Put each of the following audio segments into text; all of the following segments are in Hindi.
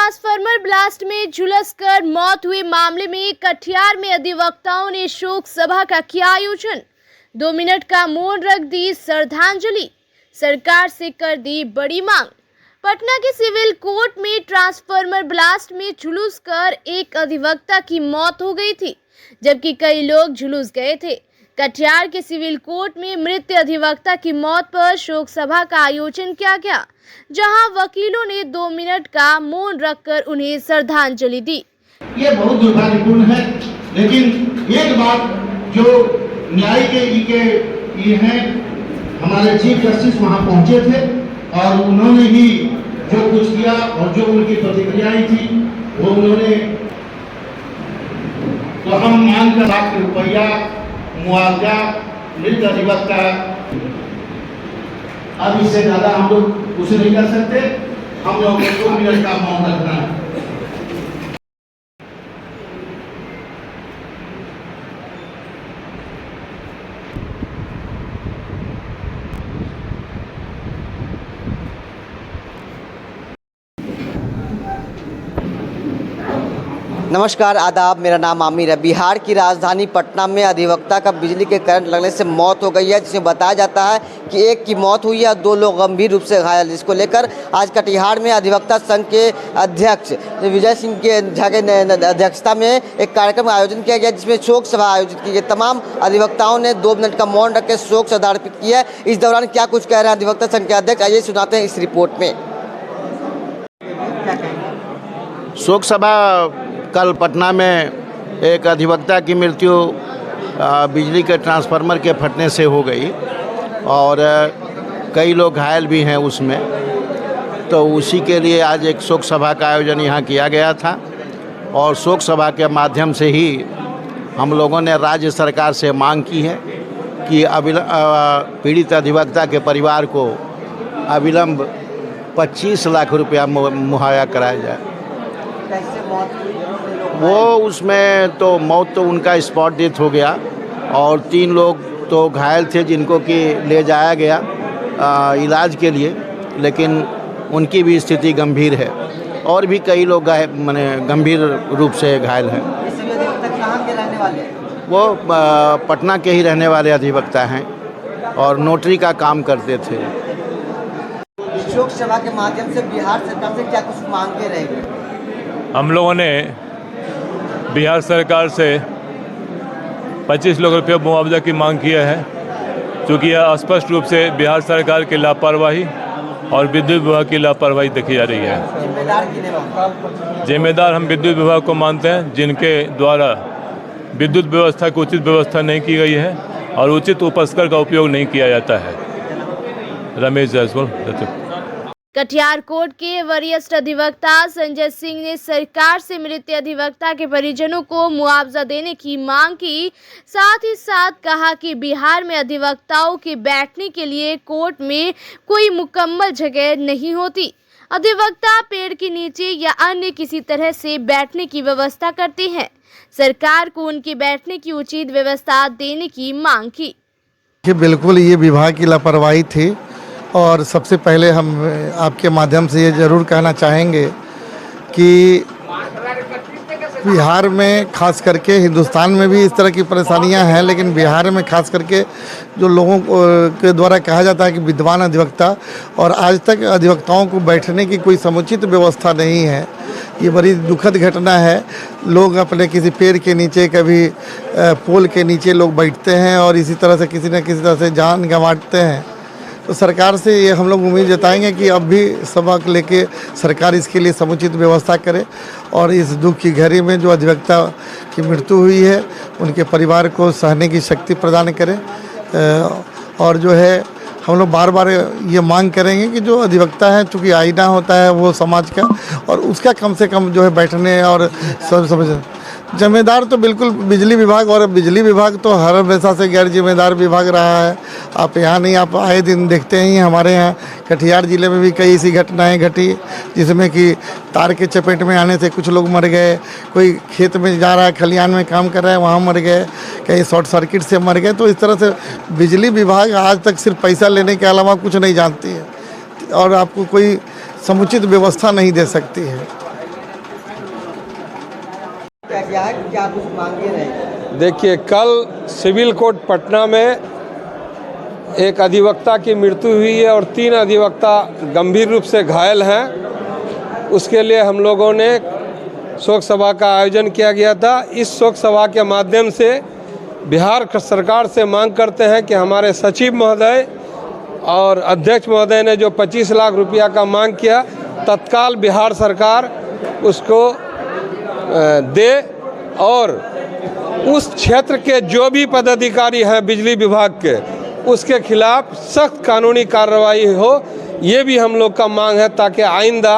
ट्रांसफार्मर ब्लास्ट में झुलसकर मौत हुए मामले में कटिहार में अधिवक्ताओं ने शोक सभा का किया आयोजन। 2 मिनट का मौन रख दी श्रद्धांजलि, सरकार से कर दी बड़ी मांग। पटना के सिविल कोर्ट में ट्रांसफार्मर ब्लास्ट में झुलसकर एक अधिवक्ता की मौत हो गई थी, जबकि कई लोग झुलस गए थे। कटिहार के सिविल कोर्ट में मृत अधिवक्ता की मौत पर शोक सभा का आयोजन किया गया, जहां वकीलों ने 2 मिनट का मौन रखकर उन्हें श्रद्धांजलि दी। ये बहुत दुर्भाग्यपूर्ण है, लेकिन एक बात जो न्याय के ये हैं, हमारे चीफ जस्टिस वहां पहुंचे थे और उन्होंने ही जो कुछ किया और जो उनकी प्रतिक्रियाएं थी वो उन्होंने, तो हम मानकर ₹1,00,000 मुआवजा मृत अधिवक्ता, अब इससे ज्यादा हम लोग कुछ नहीं कर सकते। हम लोग 2 मिनट का मौन रखना है। नमस्कार, आदाब। मेरा नाम आमिर है। बिहार की राजधानी पटना में अधिवक्ता का बिजली के करंट लगने से मौत हो गई है, जिसमें बताया जाता है कि एक की मौत हुई है, 2 लोग गंभीर रूप से घायल। इसको लेकर आज कटिहार में अधिवक्ता संघ के अध्यक्ष विजय सिंह के झा के अध्यक्षता में एक कार्यक्रम का आयोजन किया गया, जिसमें शोक सभा आयोजित की गई। तमाम अधिवक्ताओं ने 2 मिनट का मौन रख के शोक सभा अर्पित किया है। इस दौरान क्या कुछ कह रहे हैं अधिवक्ता संघ के अध्यक्ष, आइए सुनाते हैं इस रिपोर्ट में। शोक सभा कल पटना में एक अधिवक्ता की मृत्यु बिजली के ट्रांसफार्मर के फटने से हो गई और कई लोग घायल भी हैं उसमें, तो उसी के लिए आज एक शोक सभा का आयोजन यहाँ किया गया था। और शोक सभा के माध्यम से ही हम लोगों ने राज्य सरकार से मांग की है कि पीड़ित अधिवक्ता के परिवार को अविलंब 25 लाख रुपया मुहैया कराया जाए। कैसे मौत हुई? वो उसमें तो मौत तो उनका स्पॉट डेथ हो गया और 3 लोग तो घायल थे, जिनको कि ले जाया गया इलाज के लिए, लेकिन उनकी भी स्थिति गंभीर है और भी कई लोग माने गंभीर रूप से घायल हैं। कहाँ के रहने वाले? वो पटना के ही रहने वाले अधिवक्ता हैं और नोटरी का काम करते थे। शोक सभा के माध्यम से बिहार सरकार से क्या कुछ मांगे रहेंगे? हम लोगों ने बिहार सरकार से 25 लाख रुपये मुआवजा की मांग किया है, क्योंकि यह स्पष्ट रूप से बिहार सरकार की लापरवाही और विद्युत विभाग की लापरवाही देखी जा रही है। जिम्मेदार हम विद्युत विभाग को मानते हैं, जिनके द्वारा विद्युत व्यवस्था की उचित व्यवस्था नहीं की गई है और उचित उपस्कर का उपयोग नहीं किया जाता है। रमेश जायसवाल। कटिहार कोर्ट के वरिष्ठ अधिवक्ता संजय सिंह ने सरकार से मृत अधिवक्ता के परिजनों को मुआवजा देने की मांग की। साथ ही साथ कहा कि बिहार में अधिवक्ताओं के बैठने के लिए कोर्ट में कोई मुकम्मल जगह नहीं होती। अधिवक्ता पेड़ के नीचे या अन्य किसी तरह से बैठने की व्यवस्था करते हैं। सरकार को उनके बैठने की उचित व्यवस्था देने की मांग की। बिल्कुल ये विभाग की लापरवाही थी और सबसे पहले हम आपके माध्यम से ये ज़रूर कहना चाहेंगे कि बिहार में खास करके, हिंदुस्तान में भी इस तरह की परेशानियां हैं, लेकिन बिहार में खास करके जो लोगों के द्वारा कहा जाता है कि विद्वान अधिवक्ता, और आज तक अधिवक्ताओं को बैठने की कोई समुचित व्यवस्था नहीं है। ये बड़ी दुखद घटना है। लोग अपने किसी पेड़ के नीचे, कभी पोल के नीचे लोग बैठते हैं और इसी तरह से किसी न किसी तरह से जान गंवाते हैं। तो सरकार से ये हम लोग उम्मीद जताएंगे कि अब भी सबक लेके सरकार इसके लिए समुचित व्यवस्था करे और इस दुख की घड़ी में जो अधिवक्ता की मृत्यु हुई है उनके परिवार को सहने की शक्ति प्रदान करे। और जो है हम लोग बार बार ये मांग करेंगे कि जो अधिवक्ता है, चूँकि आईना होता है वो समाज का, और उसका कम से कम जो है बैठने और समझ जिम्मेदार तो बिल्कुल बिजली विभाग, और बिजली विभाग तो हर हमेशा से गैर जिम्मेदार विभाग रहा है। आप यहाँ नहीं, आप आए दिन देखते ही हमारे यहाँ कटिहार ज़िले में भी कई ऐसी घटनाएं घटी जिसमें कि तार के चपेट में आने से कुछ लोग मर गए, कोई खेत में जा रहा है, खलिहान में काम कर रहा है, वहाँ मर गए, कहीं शॉर्ट सर्किट से मर गए। तो इस तरह से बिजली विभाग आज तक सिर्फ पैसा लेने के अलावा कुछ नहीं जानती है और आपको कोई समुचित व्यवस्था नहीं दे सकती है। क्या कुछ मांगे रहे? देखिए, कल सिविल कोर्ट पटना में एक अधिवक्ता की मृत्यु हुई है और 3 अधिवक्ता गंभीर रूप से घायल हैं। उसके लिए हम लोगों ने शोक सभा का आयोजन किया गया था। इस शोक सभा के माध्यम से बिहार सरकार से मांग करते हैं कि हमारे सचिव महोदय और अध्यक्ष महोदय ने जो 25 लाख रुपया का मांग किया, तत्काल बिहार सरकार उसको दे और उस क्षेत्र के जो भी पदाधिकारी हैं बिजली विभाग के, उसके खिलाफ सख्त कानूनी कार्रवाई हो। ये भी हम लोग का मांग है, ताकि आइंदा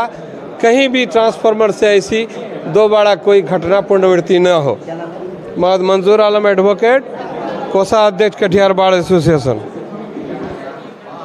कहीं भी ट्रांसफार्मर से ऐसी दोबारा कोई घटना पुनरावृत्ति न हो। मोहम्मद मंजूर आलम एडवोकेट, कोषाध्यक्ष कटिहार बार एसोसिएशन।